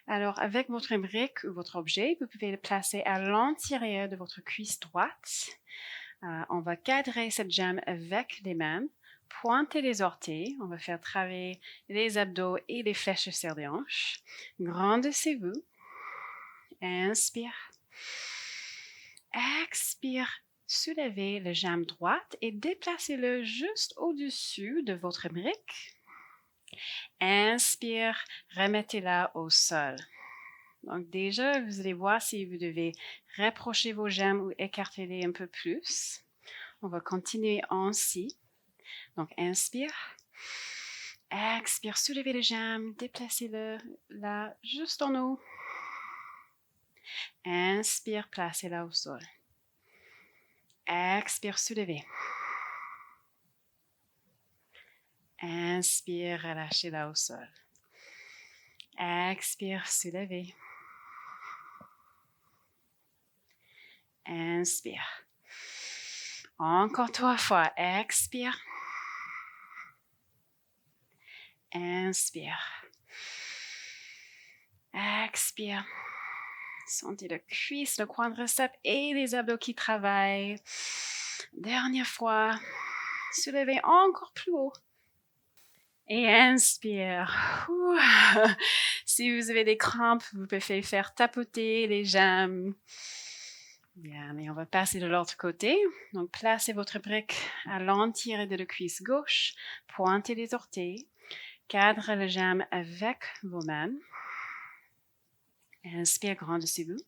A: Alors, avec votre brique ou votre objet, vous pouvez le placer à l'intérieur de votre cuisse droite. On va cadrer cette jambe avec les mains, pointer les orteils. On va faire travailler les abdos et les fléchisseurs des hanches. Grandissez-vous. Inspire. Expire. Soulevez la jambe droite et déplacez-le juste au-dessus de votre brique. Inspire, remettez-la au sol. Donc déjà, vous allez voir si vous devez rapprocher vos jambes ou écarter-les un peu plus. On va continuer ainsi. Donc inspire. Expire, soulevez les jambes, déplacez-le là, juste en haut. Inspire, placez-la au sol. Expire, soulevez. Inspire, relâchez-la au sol. Expire, soulevez. Inspire. Encore 3 fois. Expire. Inspire. Expire. Sentez le cuisse, le quadriceps et les abdos qui travaillent. Dernière fois. Soulevez encore plus haut. Et inspire. Si vous avez des crampes, vous pouvez faire tapoter les jambes. Bien, et on va passer de l'autre côté. Donc, placez votre brique à l'intérieur de la cuisse gauche. Pointez les orteils. Cadre la jambe avec vos mains. Inspire, grandissez-vous.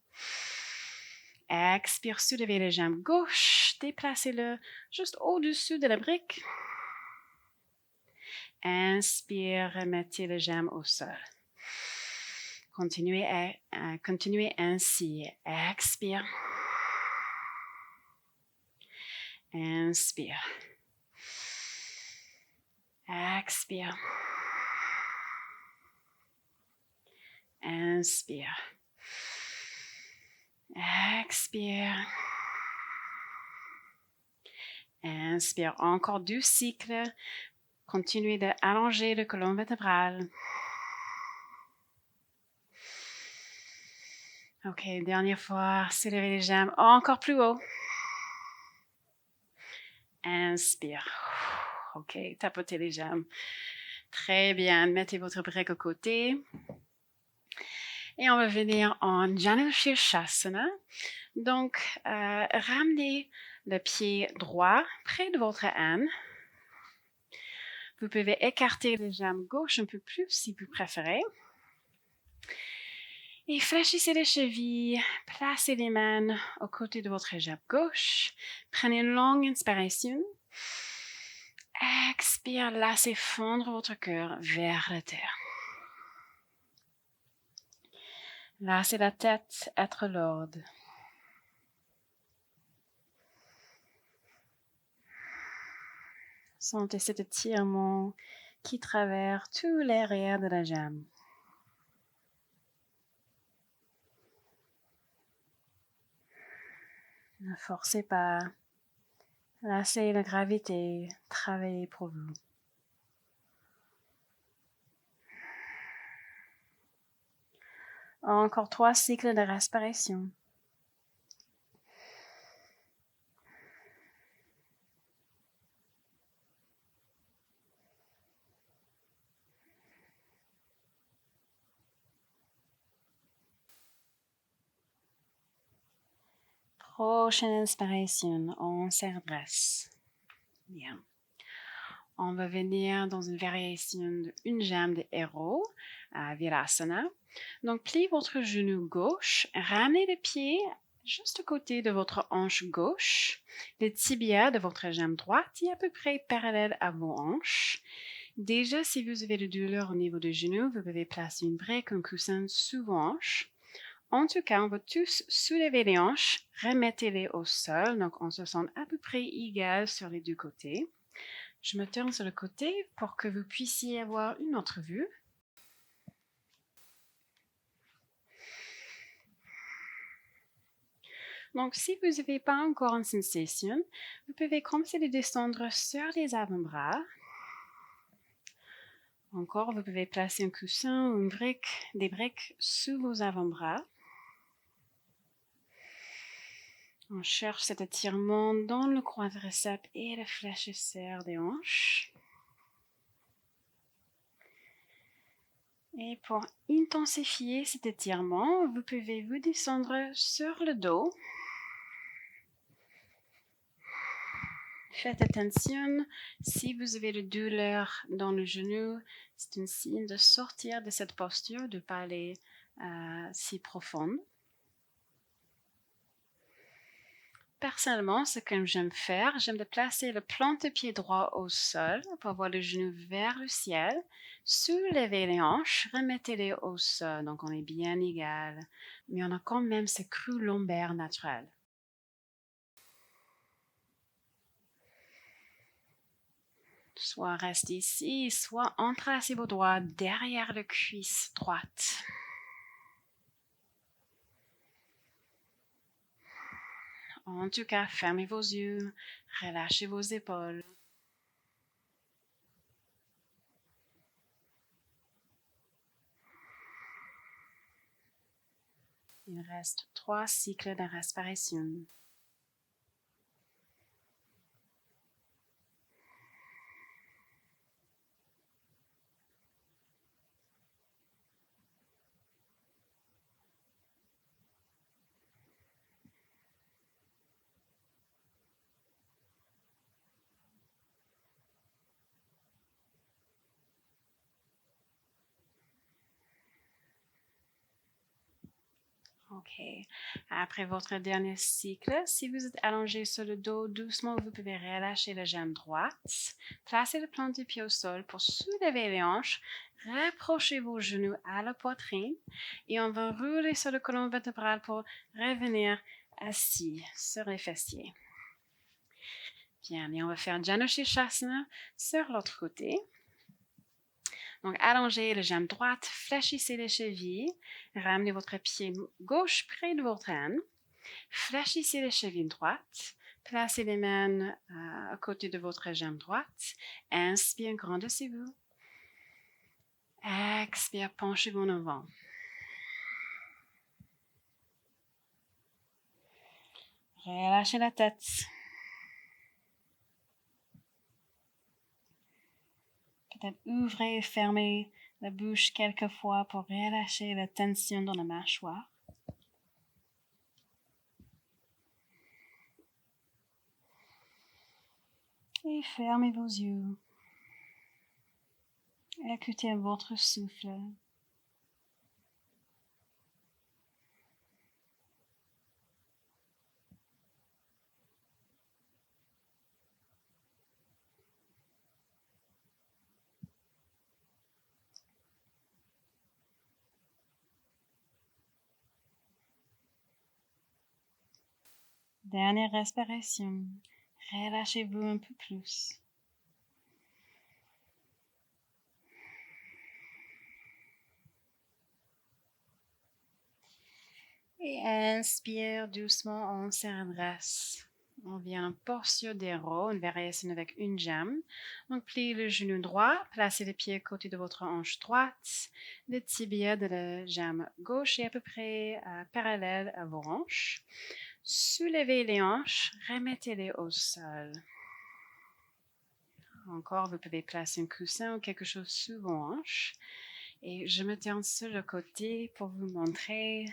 A: Expire, soulevez la jambe gauche. Déplacez-le juste au-dessus de la brique. Inspire, remettez la jambe au sol. Continuez ainsi. Expire. Inspire. Expire. Inspire. Expire. Inspire. Encore 2 cycles. Continuez d'allonger le colonne vertébrale. OK, dernière fois. Soulevez les jambes encore plus haut. Inspire. OK, tapotez les jambes. Très bien. Mettez votre brique au côté. Et on va venir en Janu Shirshasana. Donc, ramenez le pied droit près de votre âne. Vous pouvez écarter les jambes gauche un peu plus si vous préférez. Et fléchissez les chevilles. Placez les mains aux côtés de votre jambe gauche. Prenez une longue inspiration. Expire, laissez fondre votre cœur vers la terre. Laissez la tête être lourde. Sentez cet étirement qui traverse tout l'arrière de la jambe. Ne forcez pas. Laissez la gravité travailler pour vous. Encore 3 cycles de respiration. Prochaine inspiration, on se redresse. Bien. On va venir dans une variation d'une jambe de héros, à Virasana. Donc, pliez votre genou gauche, ramenez le pied juste à côté de votre hanche gauche, le tibia de votre jambe droite est à peu près parallèle à vos hanches. Déjà, si vous avez de douleur au niveau du genou, vous pouvez placer une brique, un coussin sous vos hanches. En tout cas, on va tous soulever les hanches, remettez-les au sol, donc on se sent à peu près égal sur les 2 côtés. Je me tourne sur le côté pour que vous puissiez avoir une autre vue. Donc, si vous n'avez pas encore une sensation, vous pouvez commencer à descendre sur les avant-bras. Encore, vous pouvez placer un coussin ou des briques sous vos avant-bras. On cherche cet étirement dans le quadriceps et le fléchisseur des hanches. Et pour intensifier cet étirement, vous pouvez vous descendre sur le dos. Faites attention, si vous avez de douleur dans le genou, c'est un signe de sortir de cette posture, de ne pas aller si profonde. Personnellement, ce que j'aime faire, j'aime de placer le plante-pied droit au sol pour avoir le genou vers le ciel. Soulevez les hanches, remettez-les au sol, donc on est bien égal, mais on a quand même ce creux lombaire naturel. Soit restez ici, soit entrelacez vos doigts derrière la cuisse droite. En tout cas, fermez vos yeux, relâchez vos épaules. Il reste 3 cycles de respiration. OK. Après votre dernier cycle, si vous êtes allongé sur le dos, doucement, vous pouvez relâcher la jambe droite. Placez le plante du pied au sol pour soulever les hanches. Rapprochez vos genoux à la poitrine et on va rouler sur le colonne vertébrale pour revenir assis sur les fessiers. Bien, et on va faire Janu Shirshasana sur l'autre côté. Donc, allongez la jambe droite, fléchissez les chevilles, ramenez votre pied gauche près de votre âne, fléchissez les chevilles droites, placez les mains à côté de votre jambe droite, inspire, grandissez-vous, expire, penchez-vous en avant. Relâchez la tête. Peut-être ouvrez et fermez la bouche quelques fois pour relâcher la tension dans la mâchoire. Et fermez vos yeux. Écoutez votre souffle. Dernière respiration. Relâchez-vous un peu plus. Et inspire doucement, on se redresse. On vient en posture d'héros, une variation avec une jambe. Donc, pliez le genou droit, placez les pieds à côté de votre hanche droite. Le tibia de la jambe gauche est à peu près parallèle à vos hanches. Soulevez les hanches, remettez-les au sol. Encore, vous pouvez placer un coussin ou quelque chose sous vos hanches. Et je me tourne sur le côté pour vous montrer.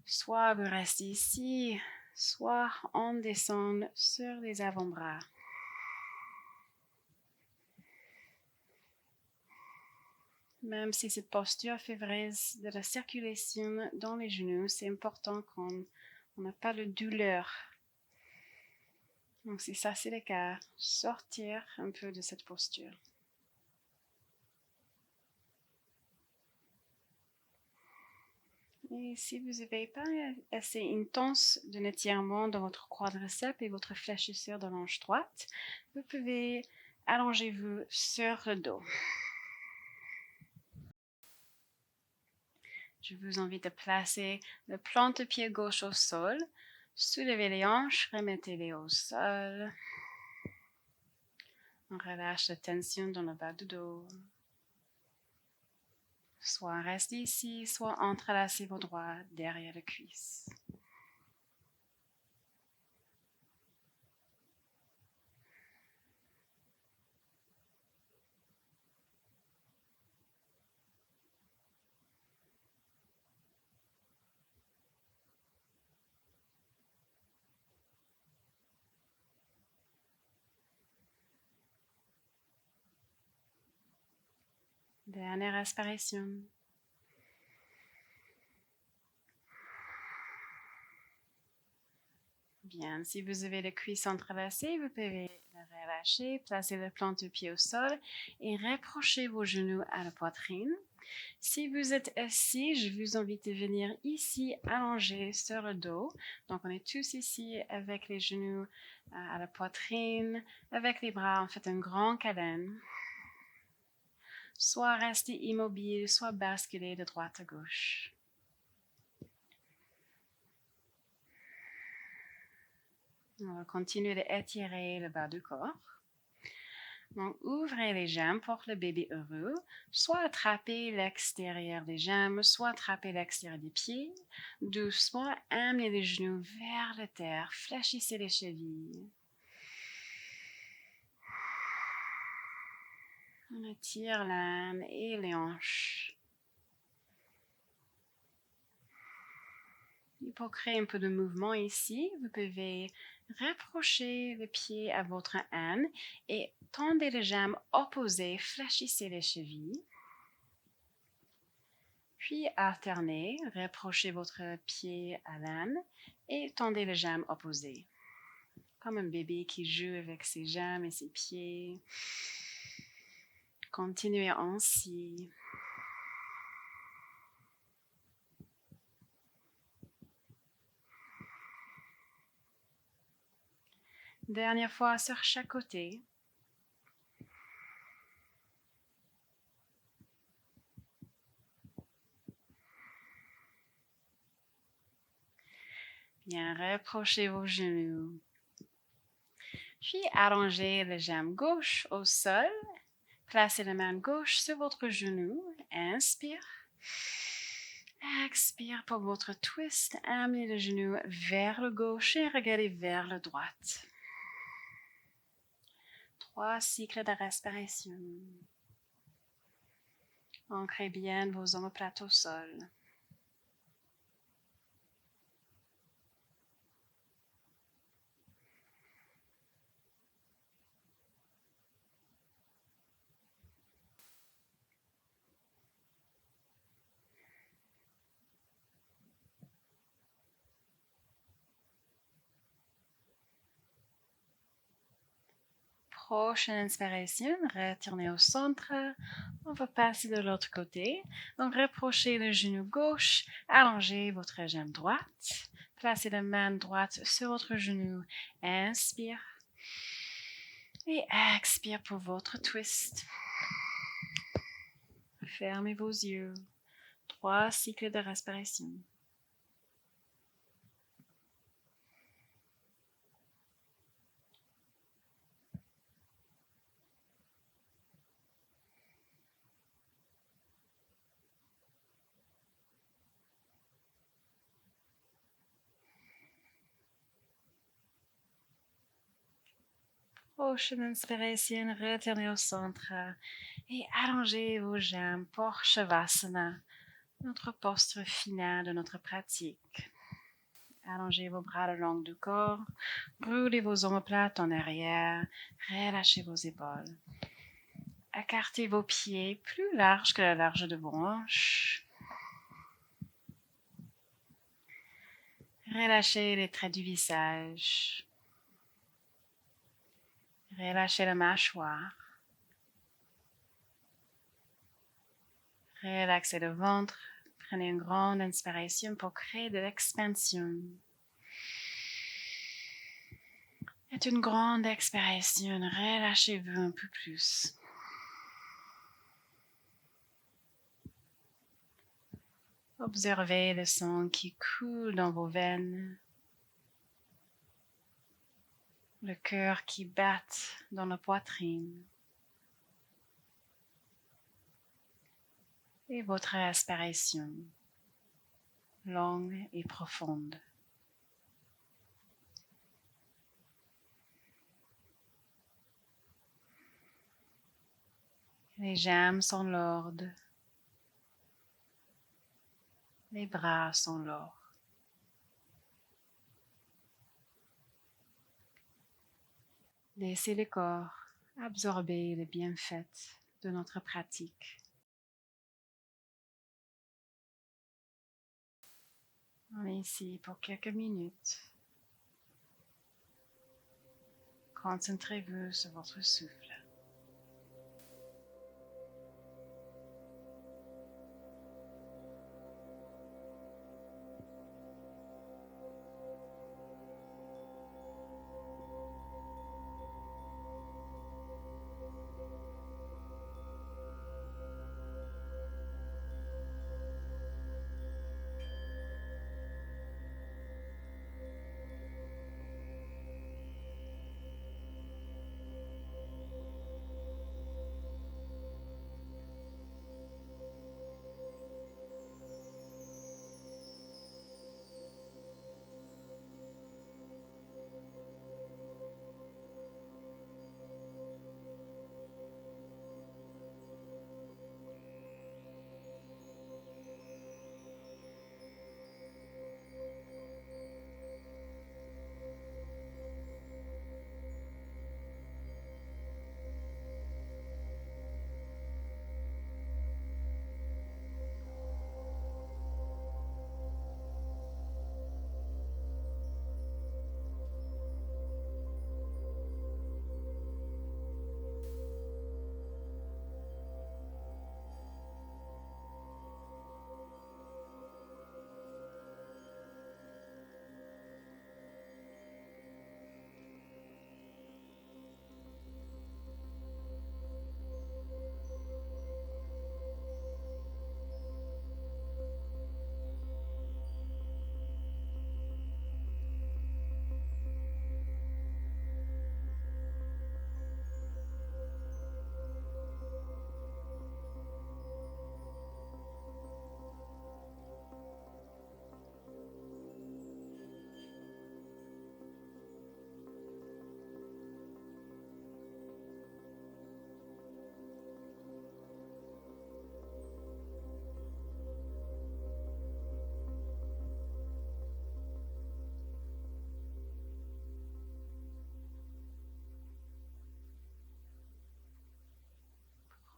A: Soit vous restez ici, soit on descend sur les avant-bras. Même si cette posture favorise de la circulation dans les genoux, c'est important qu'on n'a pas de douleur. Donc si ça c'est le cas, sortir un peu de cette posture. Et si vous n'avez pas assez intense d'un étirement dans votre quadriceps et votre fléchisseur de l'hanche droite, vous pouvez allonger-vous sur le dos. Je vous invite à placer le plante-pied gauche au sol, soulevez les hanches, remettez-les au sol. On relâche la tension dans le bas du dos. Soit restez ici, soit entrelacez vos doigts derrière les cuisses. Dernière respiration. Bien, si vous avez les cuisses entrelacées, vous pouvez les relâcher, placer le plante de pied au sol et rapprocher vos genoux à la poitrine. Si vous êtes assis, je vous invite à venir ici allongé sur le dos. Donc, on est tous ici avec les genoux à la poitrine, avec les bras, en fait, un grand câlin. Soit rester immobile, soit basculer de droite à gauche. On va continuer d'étirer le bas du corps. Donc, ouvrez les jambes pour le bébé heureux. Soit attrapez l'extérieur des jambes, soit attrapez l'extérieur des pieds. Doucement, amenez les genoux vers la terre. Fléchissez les chevilles. On étire l'âme et les hanches. Et pour créer un peu de mouvement ici, vous pouvez rapprocher le pied à votre âne et tendez les jambes opposées, fléchissez les chevilles. Puis alternez, rapprochez votre pied à l'âne et tendez les jambes opposées. Comme un bébé qui joue avec ses jambes et ses pieds. Continuez ainsi. Dernière fois sur chaque côté. Bien, rapprochez vos genoux. Puis allongez les jambes gauche au sol. Placez la main gauche sur votre genou. Inspire. Expire pour votre twist. Amenez le genou vers le gauche et regardez vers la droite. 3 cycles de respiration. Ancrez bien vos omoplates au sol. Prochaine inspiration, retournez au centre. On va passer de l'autre côté. Donc, rapprochez le genou gauche, allongez votre jambe droite. Placez la main droite sur votre genou. Inspire. Et expire pour votre twist. Fermez vos yeux. 3 cycles de respiration. Prochaine inspiration, retournez au centre et allongez vos jambes pour Shavasana, notre posture finale de notre pratique. Allongez vos bras le long du corps, roulez vos omoplates en arrière, relâchez vos épaules. Écartez vos pieds plus larges que la largeur de vos hanches. Relâchez les traits du visage. Relâchez la mâchoire. Relaxez le ventre. Prenez une grande inspiration pour créer de l'expansion. Et une grande expiration. Relâchez-vous un peu plus. Observez le sang qui coule dans vos veines. le cœur qui bat dans la poitrine et votre respiration longue et profonde. Les jambes sont lourdes, les bras sont lourds. Laissez le corps absorber les bienfaits de notre pratique. On est ici pour quelques minutes. Concentrez-vous sur votre souffle.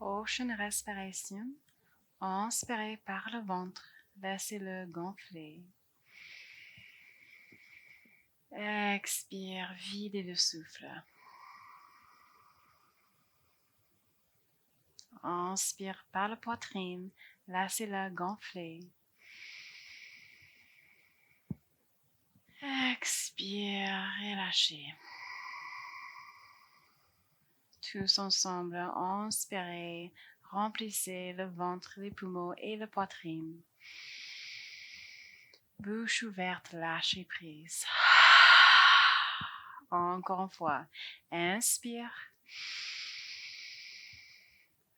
A: Prochaine respiration, inspirez par le ventre, laissez-le gonfler. Expire, videz le souffle. Inspire par la poitrine, laissez-la gonfler. Expire, relâchez. Tous ensemble, inspirez, remplissez le ventre, les poumons et la poitrine. Bouche ouverte, lâchez prise. Encore une fois, inspire.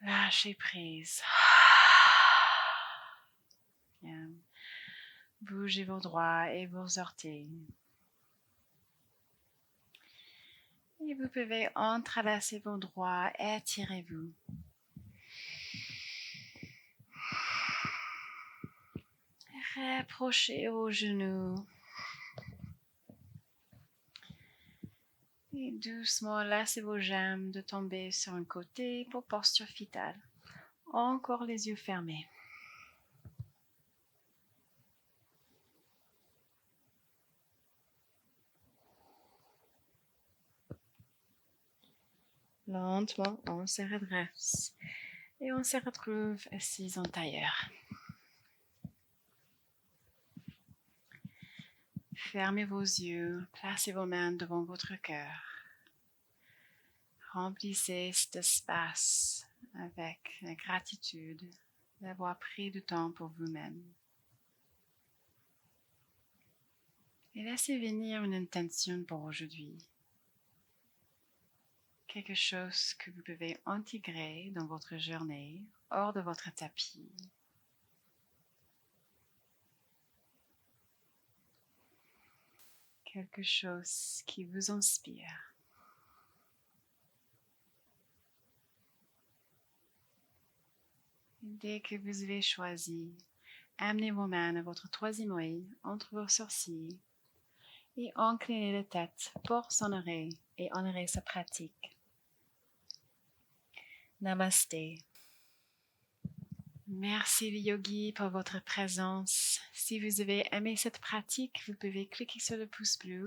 A: Lâchez prise. Bien. Bougez vos doigts et vos orteils. Et vous pouvez entrelacer vos doigts, étirez-vous. Rapprochez vos genoux. Et doucement, laissez vos jambes de tomber sur un côté pour posture fœtale. Encore les yeux fermés. Lentement, on se redresse et on se retrouve assis en tailleur. Fermez vos yeux, placez vos mains devant votre cœur. Remplissez cet espace avec la gratitude d'avoir pris du temps pour vous-même. Et laissez venir une intention pour aujourd'hui. quelque chose que vous pouvez intégrer dans votre journée, hors de votre tapis. Quelque chose qui vous inspire. Dès que vous avez choisi, amenez vos mains à votre troisième œil entre vos sourcils et inclinez la tête pour s'honorer et honorer sa pratique. Namasté. Merci les yogis pour votre présence. Si vous avez aimé cette pratique, vous pouvez cliquer sur le pouce bleu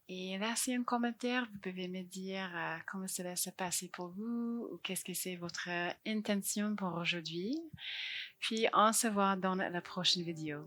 A: et laisser un commentaire. Vous pouvez me dire comment cela s'est passé pour vous ou qu'est-ce que c'est votre intention pour aujourd'hui. Puis on se voit dans la prochaine vidéo.